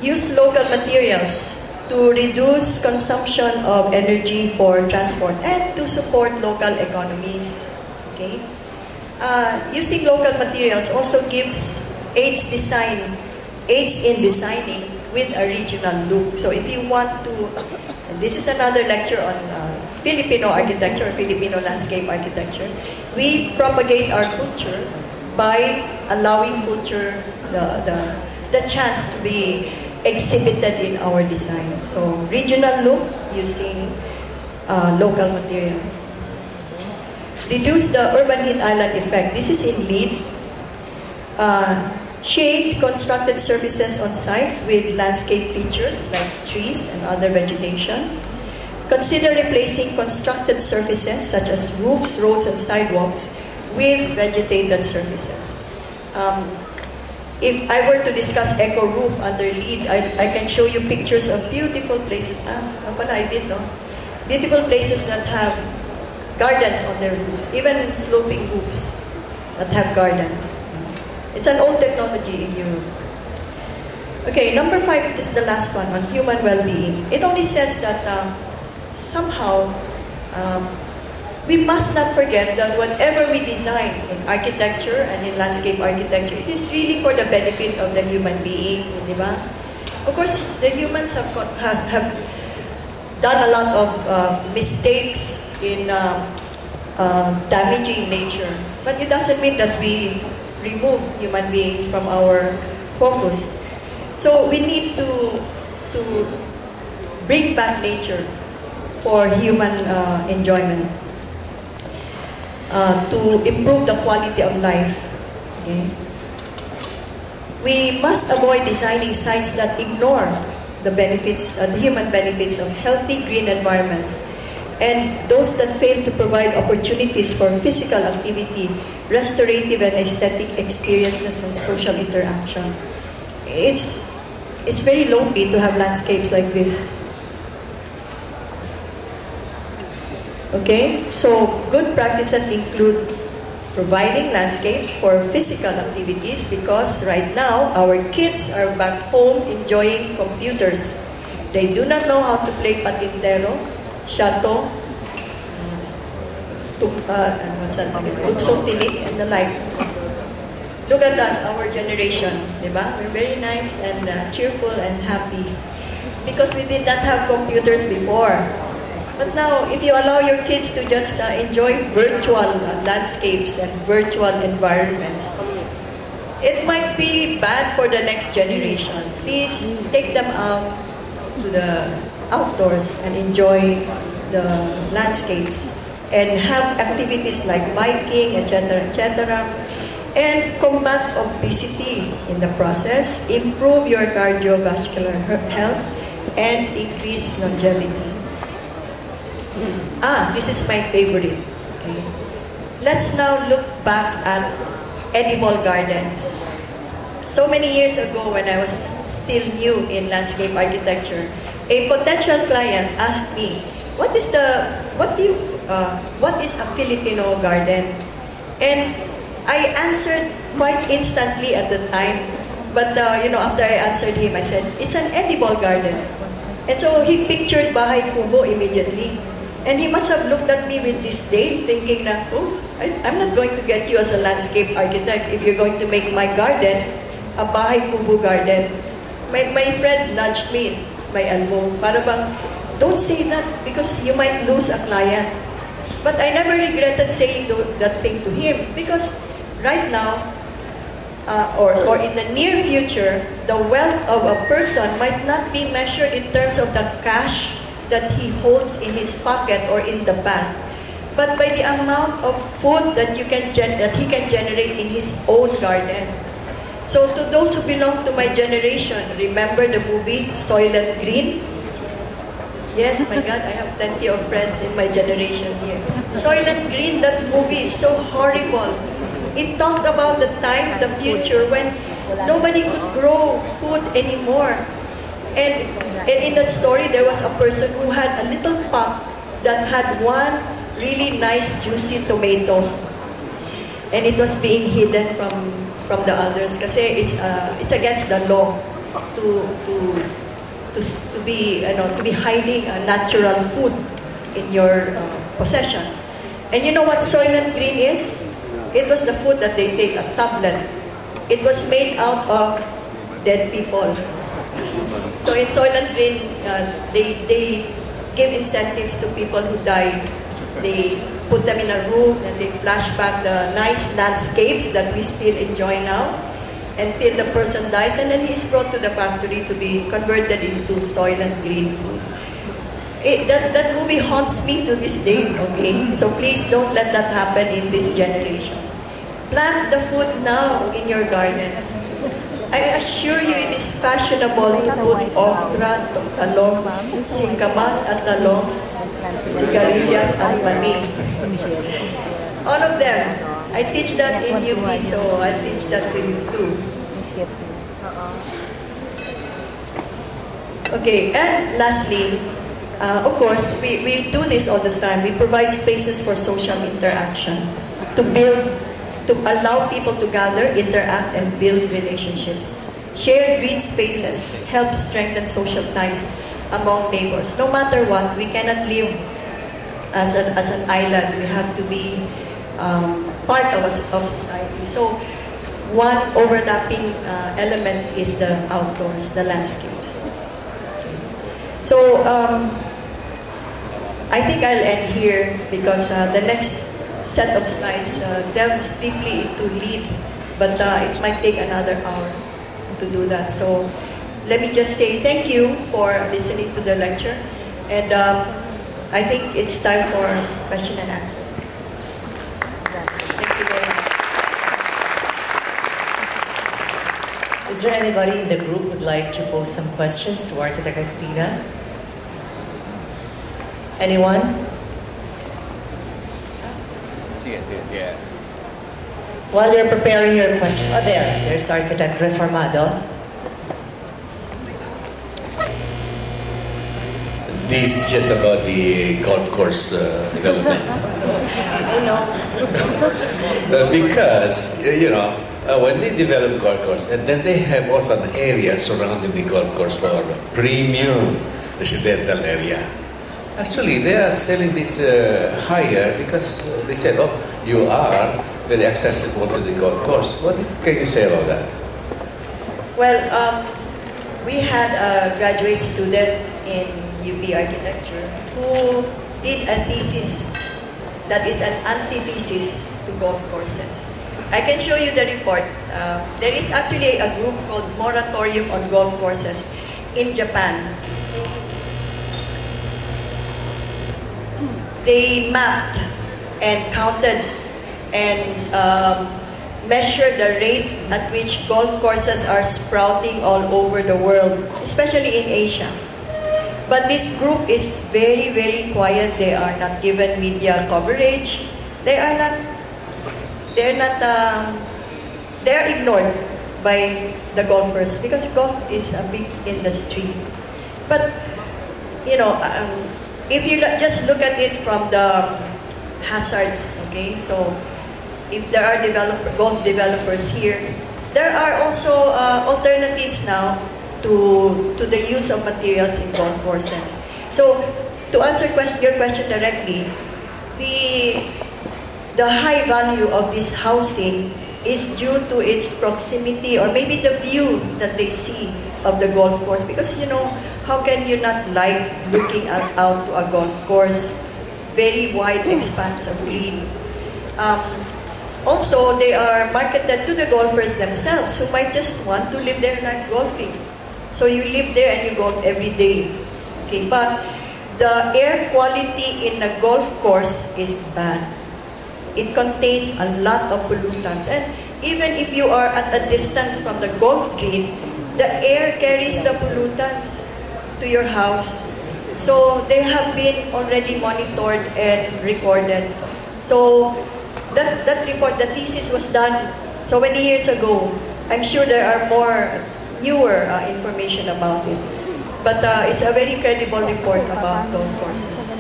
use local materials to reduce consumption of energy for transport and to support local economies. Okay? Using local materials also aids in designing with a regional look. So if you want to, and this is another lecture on Filipino architecture, Filipino landscape architecture, we propagate our culture by allowing culture the chance to be exhibited in our design. So regional look using local materials. Reduce the urban heat island effect. This is in LEED. Shade constructed surfaces on site with landscape features like trees and other vegetation. Consider replacing constructed surfaces such as roofs, roads, and sidewalks with vegetated surfaces. If I were to discuss eco roof under LEED, I can show you pictures of beautiful places. I did, no? Beautiful places that have gardens on their roofs, even sloping roofs that have gardens. It's an old technology in Europe. Okay, number 5 is the last one on human well-being. It only says that somehow we must not forget that whatever we design in architecture and in landscape architecture, it is really for the benefit of the human being, di ba? Of course, the humans have done a lot of mistakes in damaging nature, but it doesn't mean that we remove human beings from our focus. So we need to bring back nature for human enjoyment, to improve the quality of life. Okay? We must avoid designing sites that ignore the benefits, the human benefits of healthy green environments, and those that fail to provide opportunities for physical activity, restorative and aesthetic experiences, and social interaction. It's very lonely to have landscapes like this. Okay, so good practices include providing landscapes for physical activities, because right now our kids are back home enjoying computers. They do not know how to play patintero, shato, tuksong tinik, and the like. Look at us, our generation, diba? We're very nice and cheerful and happy because we did not have computers before. But now, if you allow your kids to just enjoy virtual landscapes and virtual environments, it might be bad for the next generation. Please take them out to the outdoors and enjoy the landscapes and have activities like biking, etc., etc., and combat obesity in the process, improve your cardiovascular health, and increase longevity. This is my favorite. Okay. Let's now look back at edible gardens. So many years ago, when I was still new in landscape architecture, a potential client asked me, what is a Filipino garden? And I answered quite instantly at the time. But after I answered him, I said, it's an edible garden. And so he pictured bahay kubo immediately. And he must have looked at me with disdain, thinking na, I'm not going to get you as a landscape architect if you're going to make my garden a bahay kubo garden. My friend nudged me in my elbow. Para bang, don't say that because you might lose a client. But I never regretted saying that thing to him, because right now, or in the near future, the wealth of a person might not be measured in terms of the cash that he holds in his pocket or in the bank, but by the amount of food that he can generate in his own garden. So to those who belong to my generation, remember the movie Soylent Green? Yes, my God, I have plenty of friends in my generation here. Soylent Green, that movie is so horrible. It talked about the time, the future, when nobody could grow food anymore. And in that story, there was a person who had a little pot that had one really nice juicy tomato. And it was being hidden from the others kasi it's against the law to be to be hiding natural food in your possession. And you know what Soylent Green is? It was the food that they take, a tablet. It was made out of dead people. So in Soylent Green, they give incentives to people who died. They put them in a room and they flash back the nice landscapes that we still enjoy now until the person dies, and then he's brought to the factory to be converted into Soylent Green food. That movie haunts me to this day, okay? So please don't let that happen in this generation. Plant the food now in your gardens. I assure you it is fashionable to put okra, talong, singkamas at talong, sigarilyas at mani. All of them. I teach that in UP, so I'll teach that to you too. Okay, and lastly, of course, we do this all the time. We provide spaces for social interaction to allow people to gather, interact, and build relationships. Shared green spaces help strengthen social ties among neighbors. No matter what, we cannot live as an island. We have to be part of society. So one overlapping element is the outdoors, the landscapes. So I think I'll end here because the next set of slides delves deeply into LEAD, but it might take another hour to do that. So let me just say thank you for listening to the lecture, and I think it's time for question and answers. Thank you very much. Is there anybody in the group who would like to pose some questions to Architect Espina? Anyone? Yeah. While you're preparing your questions, there's Architect Reformado. This is just about the golf course development. I know. Because, when they develop golf course, and then they have also an area surrounding the golf course for premium residential area. Actually, they are selling this higher because they said, oh, you are very accessible to the golf course. What can you say about that? Well, we had a graduate student in UP Architecture who did a thesis that is an antithesis to golf courses. I can show you the report. There is actually a group called Moratorium on Golf Courses in Japan. They mapped and counted and measured the rate at which golf courses are sprouting all over the world, especially in Asia. But this group is very, very quiet. They are not given media coverage. They are ignored by the golfers because golf is a big industry. But, if you just look at it from the hazards, okay? So, if there are golf developers here, there are also alternatives now to the use of materials in golf courses. So, to answer your question directly, the high value of this housing is due to its proximity or maybe the view that they see of the golf course. Because, how can you not like looking out to a golf course? Very wide expanse of green. Also, they are marketed to the golfers themselves who might just want to live there like golfing. So you live there and you golf every day. Okay, but the air quality in a golf course is bad. It contains a lot of pollutants. And even if you are at a distance from the golf green, the air carries the pollutants to your house. So they have been already monitored and recorded. So that report, the thesis was done so many years ago. I'm sure there are more newer information about it. But it's a very credible report about golf courses.